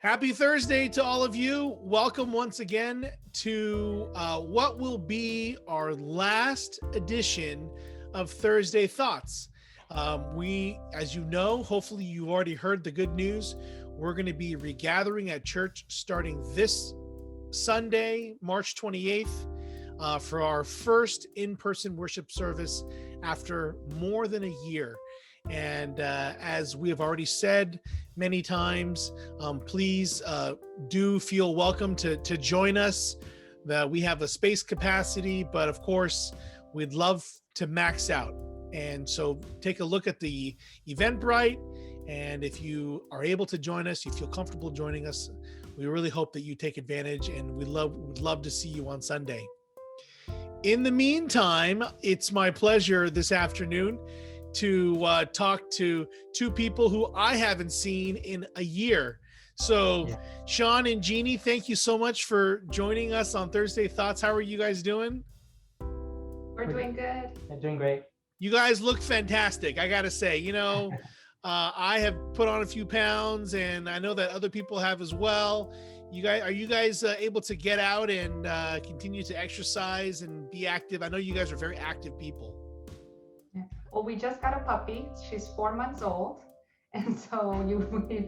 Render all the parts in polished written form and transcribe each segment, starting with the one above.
Happy Thursday to all of you. Welcome once again to what will be our last edition of Thursday Thoughts. As you know, hopefully you already heard the good news. We're going to be regathering at church starting this Sunday, March 28th, for our first in-person worship service after more than a year. And as we have already said many times, please do feel welcome to join us. We have a space capacity, but of course, we'd love to max out. And so take a look at the Eventbrite. And if you are able to join us, you feel comfortable joining us, we really hope that you take advantage, and we'd love to see you on Sunday. In the meantime, it's my pleasure this afternoon to talk to two people who I haven't seen in a year. So Sean and Jeannie, thank you so much for joining us on Thursday Thoughts. How are you guys doing? We're doing good. I'm doing great. You guys look fantastic. I got to say, I have put on a few pounds, and I know that other people have as well. Are you guys able to get out and continue to exercise and be active? I know you guys are very active people. Well, we just got a puppy. She's 4 months old. And so we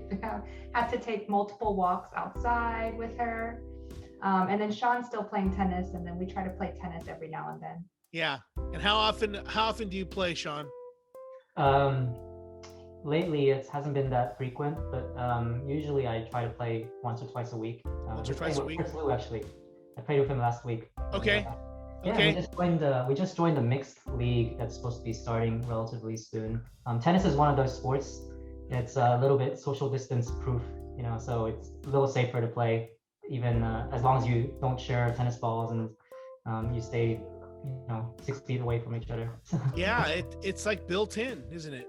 have to take multiple walks outside with her. And then Sean's still playing tennis, and then we try to play tennis every now and then. Yeah. And how often do you play, Sean? Lately, it hasn't been that frequent, but usually I try to play once or twice a week. Once or twice a week? Chris Lou, actually. I played with him last week. Okay. Okay. We just joined the mixed league that's supposed to be starting relatively soon. Tennis is one of those sports. It's a little bit social distance proof, so it's a little safer to play, even as long as you don't share tennis balls and you stay, 6 feet away from each other. Yeah, it's like built in, isn't it?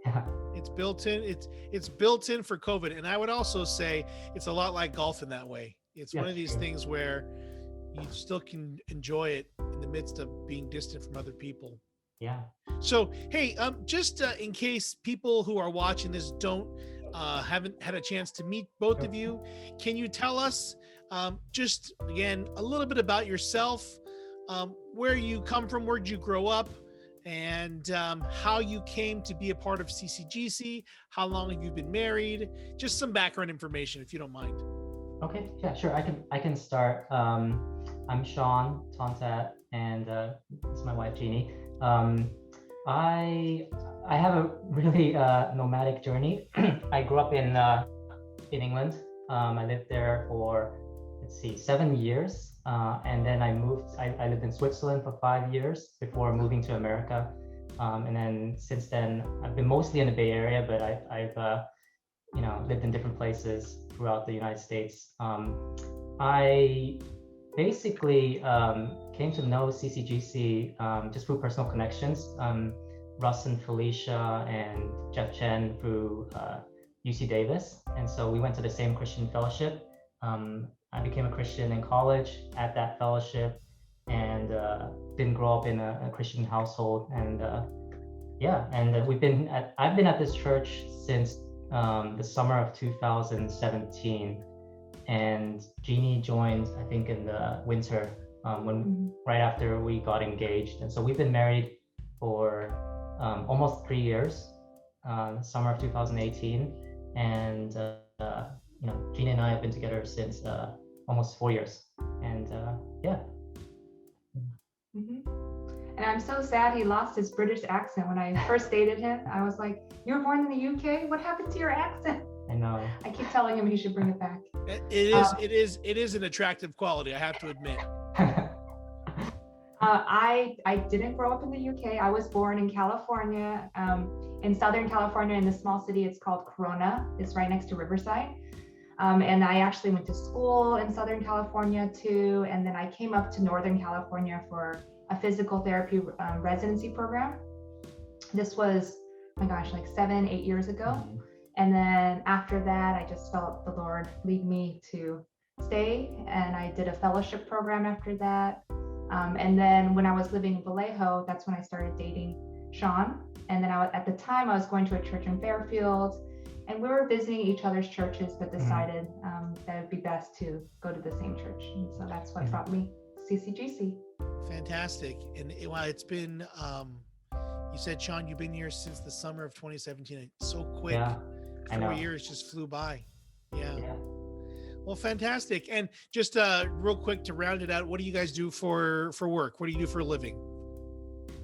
Yeah. It's built in. It's built in for COVID, and I would also say it's a lot like golf in that way. It's one of these things where you still can enjoy it in the midst of being distant from other people. Yeah. So, hey, just in case people who are watching this haven't had a chance to meet both of you, can you tell us just again a little bit about yourself, where you come from, where'd you grow up, and how you came to be a part of CCGC? How long have you been married? Just some background information, if you don't mind. Okay, yeah, sure. I can start. I'm Sean Tontat, and this is my wife Jeannie. I have a really nomadic journey. I grew up in England. I lived there for 7 years, and then I moved. I lived in Switzerland for 5 years before moving to America, and then since then I've been mostly in the Bay Area, but I've lived in different places throughout the United States. I basically came to know CCGC just through personal connections. Russ and Felicia and Jeff Chen through UC Davis. And so we went to the same Christian fellowship. I became a Christian in college at that fellowship, and didn't grow up in a Christian household. And I've been at this church since the summer of 2017, and Jeannie joined, I think, in the winter, right after we got engaged. And so we've been married for almost 3 years, summer of 2018, and Jeannie and I have been together since almost 4 years, and And I'm so sad he lost his British accent. When I first dated him, I was like, "You were born in the UK? What happened to your accent?" I know. I keep telling him he should bring it back. It is an attractive quality, I have to admit. I didn't grow up in the UK. I was born in California, in Southern California, in a small city. It's called Corona. It's right next to Riverside. And I actually went to school in Southern California too. And then I came up to Northern California for a physical therapy residency program. This was, like 7-8 years ago. And then after that, I just felt the Lord lead me to stay. And I did a fellowship program after that. And then when I was living in Vallejo, that's when I started dating Sean. And then at the time I was going to a church in Fairfield. and we were visiting each other's churches, but decided that it'd be best to go to the same church. And so that's what brought me CCGC. Fantastic. And well, it's been, you said, Sean, you've been here since the summer of 2017. It's so quick. Yeah, I know. 4 years just flew by. Yeah. Yeah. Well, fantastic. And just real quick to round it out, what do you guys do for work? What do you do for a living?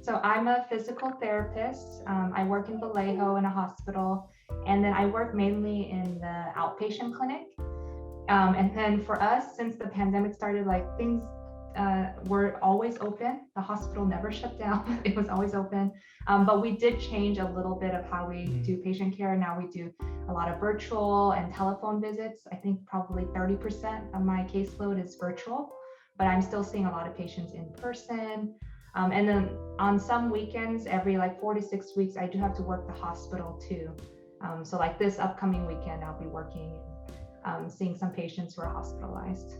So I'm a physical therapist. I work in Vallejo in a hospital, and then I work mainly in the outpatient clinic. And then for us, since the pandemic started, like things were always open. The hospital never shut down. It was always open. But we did change a little bit of how we do patient care. Now we do a lot of virtual and telephone visits. I think probably 30% of my caseload is virtual, but I'm still seeing a lot of patients in person. And then on some weekends, every like 4 to 6 weeks, I do have to work the hospital too. So like this upcoming weekend, I'll be working, seeing some patients who are hospitalized.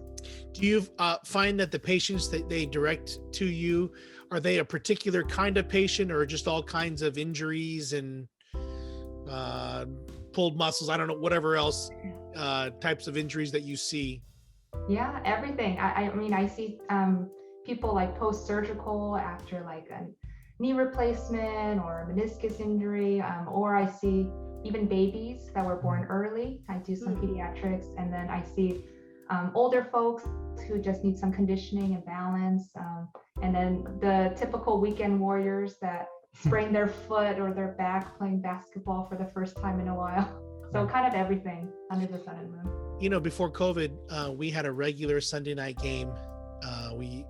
Do you find that the patients that they direct to you, are they a particular kind of patient or just all kinds of injuries and pulled muscles? I don't know, whatever else types of injuries that you see. Yeah, everything. I mean, I see people like post-surgical after like a knee replacement or a meniscus injury, or I see even babies that were born early. I do some pediatrics, and then I see older folks who just need some conditioning and balance, and then the typical weekend warriors that sprain their foot or their back playing basketball for the first time in a while. So kind of everything under the sun and moon. You know, before COVID, we had a regular Sunday night game.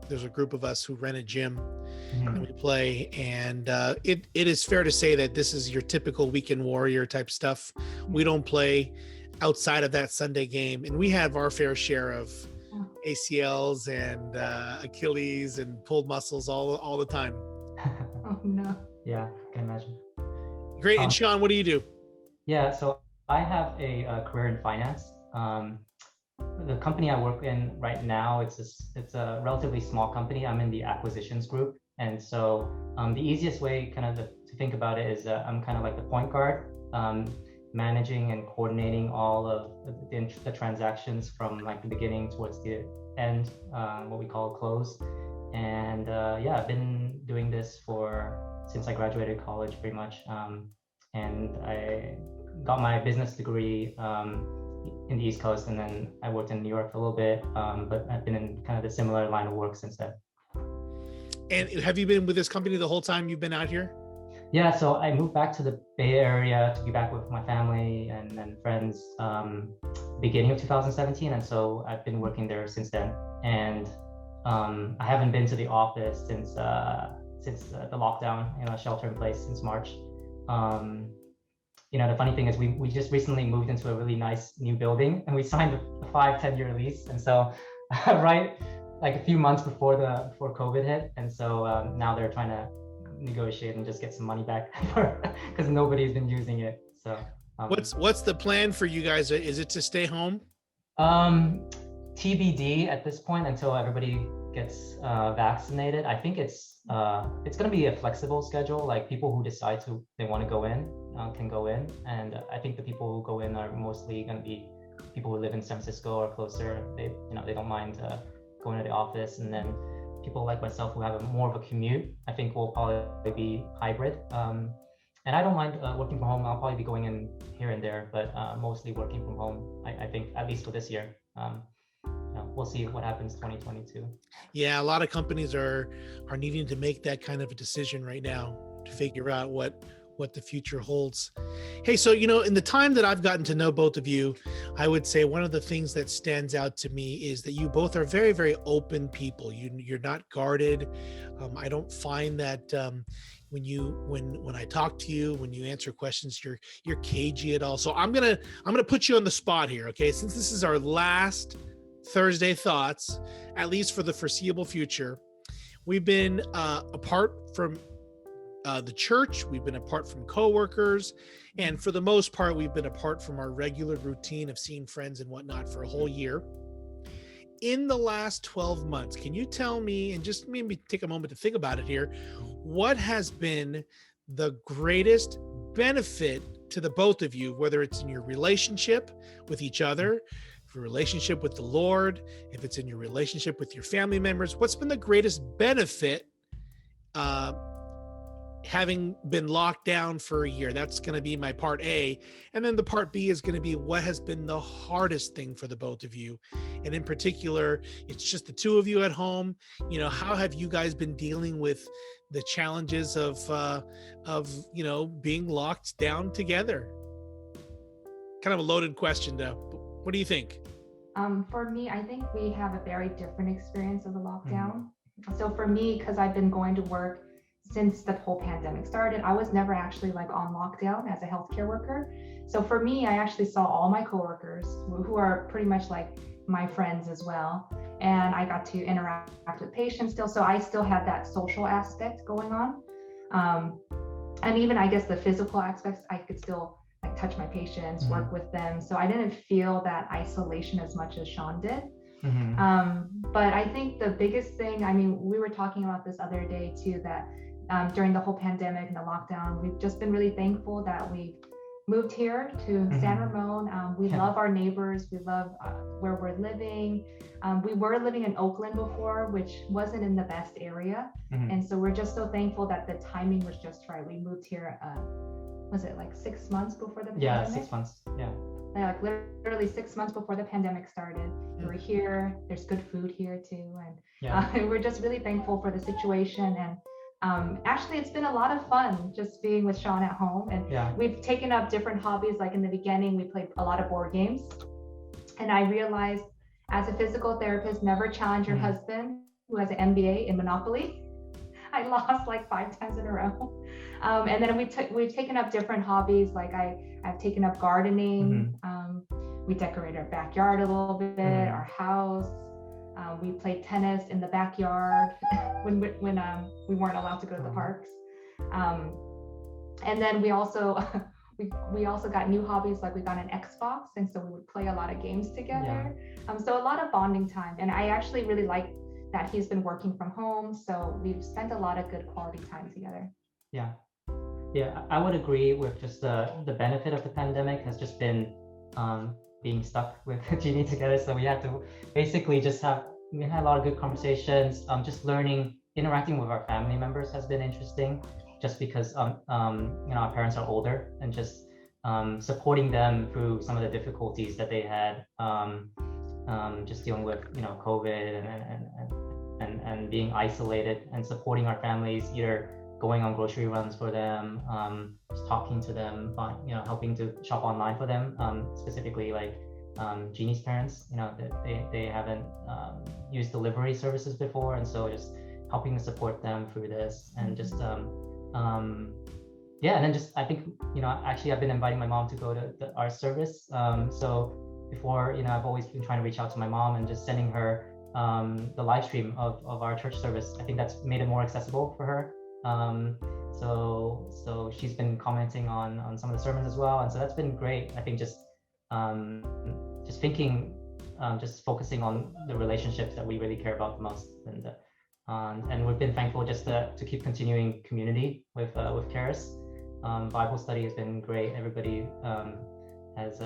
There's a group of us who rent a gym and we play, and it is fair to say that this is your typical weekend warrior type stuff. We don't play outside of that Sunday game, and we have our fair share of ACLs and Achilles and pulled muscles all the time. Oh no. Yeah, I can imagine. Great. And Sean, what do you do? Yeah, so I have a career in finance. The company I work in right now, it's a relatively small company. I'm in the acquisitions group. And so the easiest way kind of to think about it is I'm kind of like the point guard, managing and coordinating all of the transactions from like the beginning towards the end, what we call close. And yeah, I've been doing this since I graduated college pretty much. And I got my business degree in the East Coast, and then I worked in New York for a little bit, but I've been in kind of the similar line of work since then. And have you been with this company the whole time you've been out here? Yeah, so I moved back to the Bay Area to be back with my family and friends beginning of 2017, and so I've been working there since then. And I haven't been to the office since the lockdown, shelter in place since March. The funny thing is we just recently moved into a really nice new building, and we signed a 5-10-year lease. And so right like a few months before COVID hit. And so now they're trying to negotiate and just get some money back because nobody's been using it. So what's the plan for you guys? Is it to stay home? TBD at this point until everybody gets vaccinated. I think it's going to be a flexible schedule. Like people who decide they want to go in can go in, and I think the people who go in are mostly going to be people who live in San Francisco or closer. They don't mind going to the office, and then people like myself who have more of a commute, I think will probably be hybrid. And I don't mind working from home. I'll probably be going in here and there, but mostly working from home. I think at least for this year. We'll see what happens 2022. Yeah, a lot of companies are needing to make that kind of a decision right now to figure out what the future holds. Hey, so in the time that I've gotten to know both of you, I would say one of the things that stands out to me is that you both are very, very open people. You're not guarded. I don't find that when I talk to you, when you answer questions, you're cagey at all. So I'm gonna put you on the spot here, okay? Since this is our last Thursday Thoughts, at least for the foreseeable future, we've been apart from the church, we've been apart from coworkers, and for the most part, we've been apart from our regular routine of seeing friends and whatnot for a whole year. In the last 12 months, can you tell me, and just maybe take a moment to think about it here, what has been the greatest benefit to the both of you, whether it's in your relationship with each other, your relationship with the Lord, if it's in your relationship with your family members, what's been the greatest benefit having been locked down for a year? That's going to be my part A. And then the part B is going to be what has been the hardest thing for the both of you. And in particular, it's just the two of you at home. How have you guys been dealing with the challenges of being locked down together? Kind of a loaded question though. What do you think? For me, I think we have a very different experience of the lockdown. So for me, because I've been going to work since the whole pandemic started, I was never actually like on lockdown as a healthcare worker. So for me, I actually saw all my coworkers who are pretty much like my friends as well. And I got to interact with patients still. So I still had that social aspect going on. And even I guess the physical aspects, I could still like touch my patients, work with them. So I didn't feel that isolation as much as Sean did. But I think the biggest thing, we were talking about this other day too, that during the whole pandemic and the lockdown, we've just been really thankful that we moved here to San Ramon. We love our neighbors. We love where we're living. We were living in Oakland before, which wasn't in the best area. And so we're just so thankful that the timing was just right. We moved here, was it like 6 months before the pandemic? Yeah, 6 months. Yeah. Like literally 6 months before the pandemic started. We were here. There's good food here too. And we're just really thankful for the situation. And actually, it's been a lot of fun just being with Sean at home. And we've taken up different hobbies. Like in the beginning, we played a lot of board games. And I realized as a physical therapist, never challenge your husband who has an MBA in Monopoly. I lost like 5 times in a row. And then we've taken up different hobbies. Like I've taken up gardening. We decorated our backyard a little bit, our house. We played tennis in the backyard when we weren't allowed to go to the parks. And then we also we also got new hobbies, like we got an Xbox, and so we would play a lot of games together. So a lot of bonding time. And I actually really like that he's been working from home, so we've spent a lot of good quality time together. Yeah, I would agree with just the benefit of the pandemic has just been being stuck with Jeannie together. So we had to basically we had a lot of good conversations. Just interacting with our family members has been interesting, just because our parents are older, and just supporting them through some of the difficulties that they had, just dealing with COVID and being isolated, and supporting our families, either going on grocery runs for them, just talking to them, helping to shop online for them, specifically like Jeannie's parents, they haven't used delivery services before, and so just helping to support them through this, and just and then just I think actually I've been inviting my mom to go to our service. So before, I've always been trying to reach out to my mom and just sending her the live stream of our church service. I think that's made it more accessible for her. So she's been commenting on some of the sermons as well, and so that's been great. I think just thinking, just focusing on the relationships that we really care about the most, and we've been thankful just to keep continuing community with Karis. Bible study has been great. Everybody has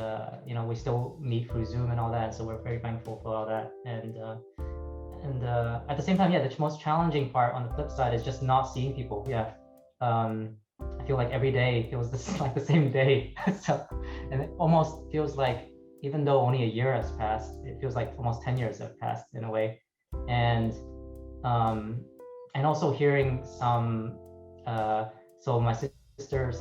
we still meet through Zoom and all that, so we're very thankful for all that. And at the same time, the most challenging part on the flip side is just not seeing people. I feel like every day feels like the same day. So, and it almost feels like, even though only a year has passed, it feels like almost 10 years have passed in a way. And also hearing some, so my sister,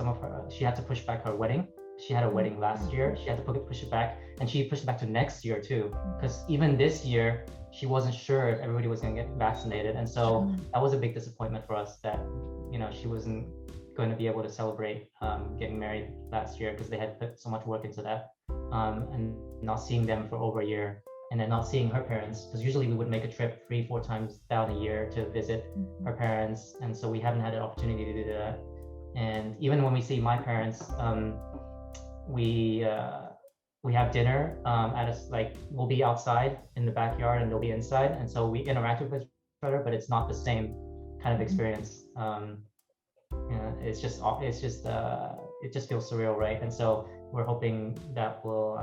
she had to push back her wedding. She had a wedding last year. She had to push it back, and she pushed it back to next year too, because even this year, she wasn't sure if everybody was going to get vaccinated. And so that was a big disappointment for us, that, she wasn't going to be able to celebrate getting married last year, because they had put so much work into that, and not seeing them for over a year, and then not seeing her parents, because usually we would make a trip 3-4 times down a year to visit her parents. And so we haven't had an opportunity to do that. And even when we see my parents, we have dinner we'll be outside in the backyard and they'll be inside, and so we interact with each other, but it's not the same kind of experience. It's just it just feels surreal, right? And so we're hoping that will,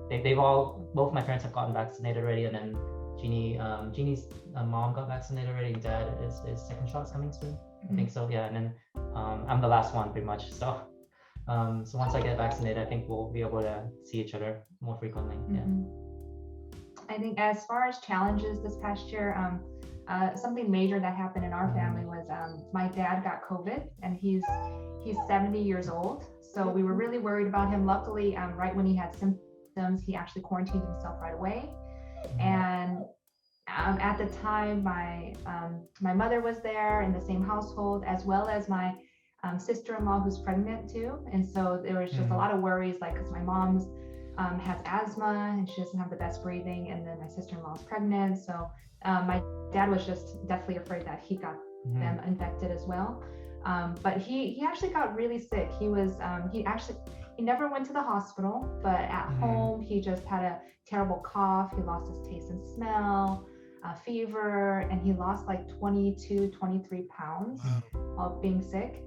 they've all, both my parents have gotten vaccinated already, and then Jeannie's mom got vaccinated already, and dad is second shot's coming soon. I think so, yeah. And then I'm the last one pretty much. So once I get vaccinated, I think we'll be able to see each other more frequently. Yeah. I think as far as challenges this past year, something major that happened in our family was my dad got COVID, and he's 70 years old. So we were really worried about him. Luckily, right when he had symptoms, he actually quarantined himself right away. And at the time, my mother was there in the same household, as well as my sister-in-law who's pregnant too. And so there was just a lot of worries, like, because my mom's has asthma and she doesn't have the best breathing, and then my sister-in-law is pregnant. So my dad was just deathly afraid that he got them infected as well. But he actually got really sick. He never went to the hospital, but at home he just had a terrible cough. He lost his taste and smell, fever, and he lost like 23 pounds while being sick.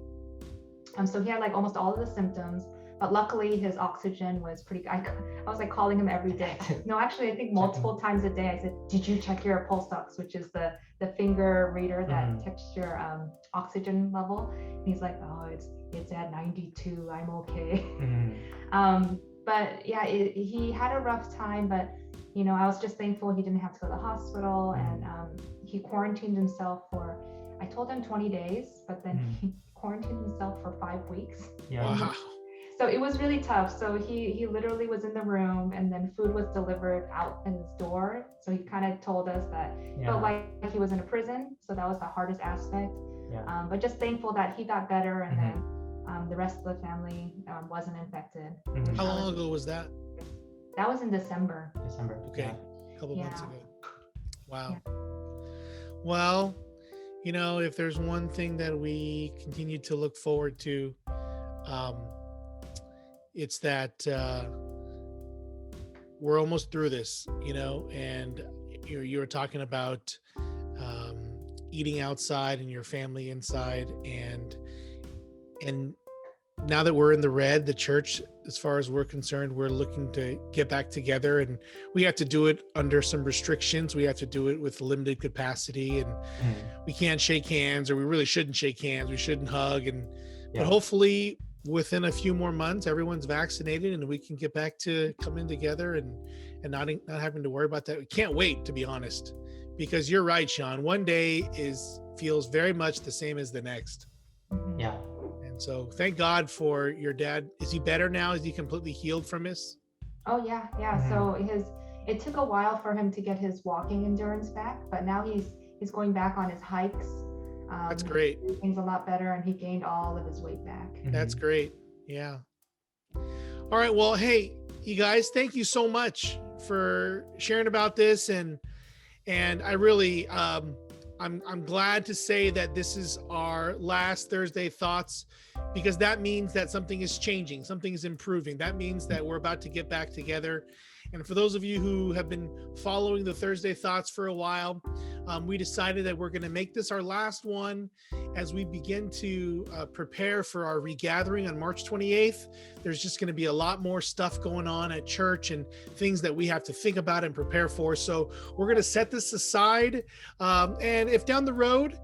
So he had like almost all of the symptoms, but luckily his oxygen was pretty. I was like calling him every day. No, actually, I think multiple times a day. I said, "Did you check your pulse ox," which is the finger reader that checks your oxygen level? And he's like, "Oh, it's at 92. I'm okay." But yeah, he had a rough time, but I was just thankful he didn't have to go to the hospital, and he quarantined himself for, I told him 20 days, but then he quarantined himself for 5 weeks. Yeah. Wow. So it was really tough. So he literally was in the room, and then food was delivered out in his door. So he kind of told us that felt like he was in a prison. So that was the hardest aspect. Yeah. But just thankful that he got better, and then the rest of the family wasn't infected. How long ago was that? That was in December. Okay. Yeah. A couple months ago. Wow. Yeah. Well, if there's one thing that we continue to look forward to, it's that we're almost through this, and you were talking about eating outside and your family inside, and now that we're in the red, the church, as far as we're concerned, we're looking to get back together, and we have to do it under some restrictions. We have to do it with limited capacity, and we can't shake hands, or we really shouldn't shake hands. We shouldn't hug, but hopefully within a few more months, everyone's vaccinated and we can get back to coming together and not having to worry about that. We can't wait, to be honest, because you're right, Sean. One day feels very much the same as the next. Yeah. And so thank God for your dad. Is he better now? Is he completely healed from this? Oh yeah. So it took a while for him to get his walking endurance back, but now he's going back on his hikes. That's great. Things a lot better, and he gained all of his weight back. That's great. Yeah. All right. Well, hey, you guys, thank you so much for sharing about this, and I really I'm glad to say that this is our last Thursday Thoughts, because that means that something is changing, something is improving. That means that we're about to get back together. And for those of you who have been following the Thursday Thoughts for a while, we decided that we're going to make this our last one as we begin to prepare for our regathering on March 28th. There's just going to be a lot more stuff going on at church and things that we have to think about and prepare for. So we're going to set this aside. And if down the road,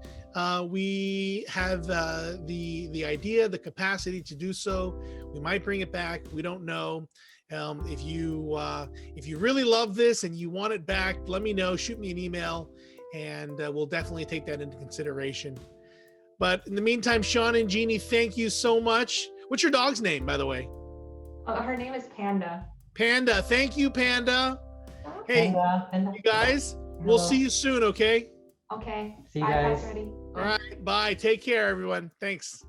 we have the idea, the capacity to do so, we might bring it back. We don't know. If you really love this and you want it back, let me know. Shoot me an email, and we'll definitely take that into consideration. But in the meantime, Sean and Jeannie, thank you so much. What's your dog's name, by the way? Her name is Panda. Panda. Thank you, Panda. Hey, Panda. you guys, we'll see you soon, okay? Okay. See you guys. Bye, Freddie. All right. Bye. Take care, everyone. Thanks.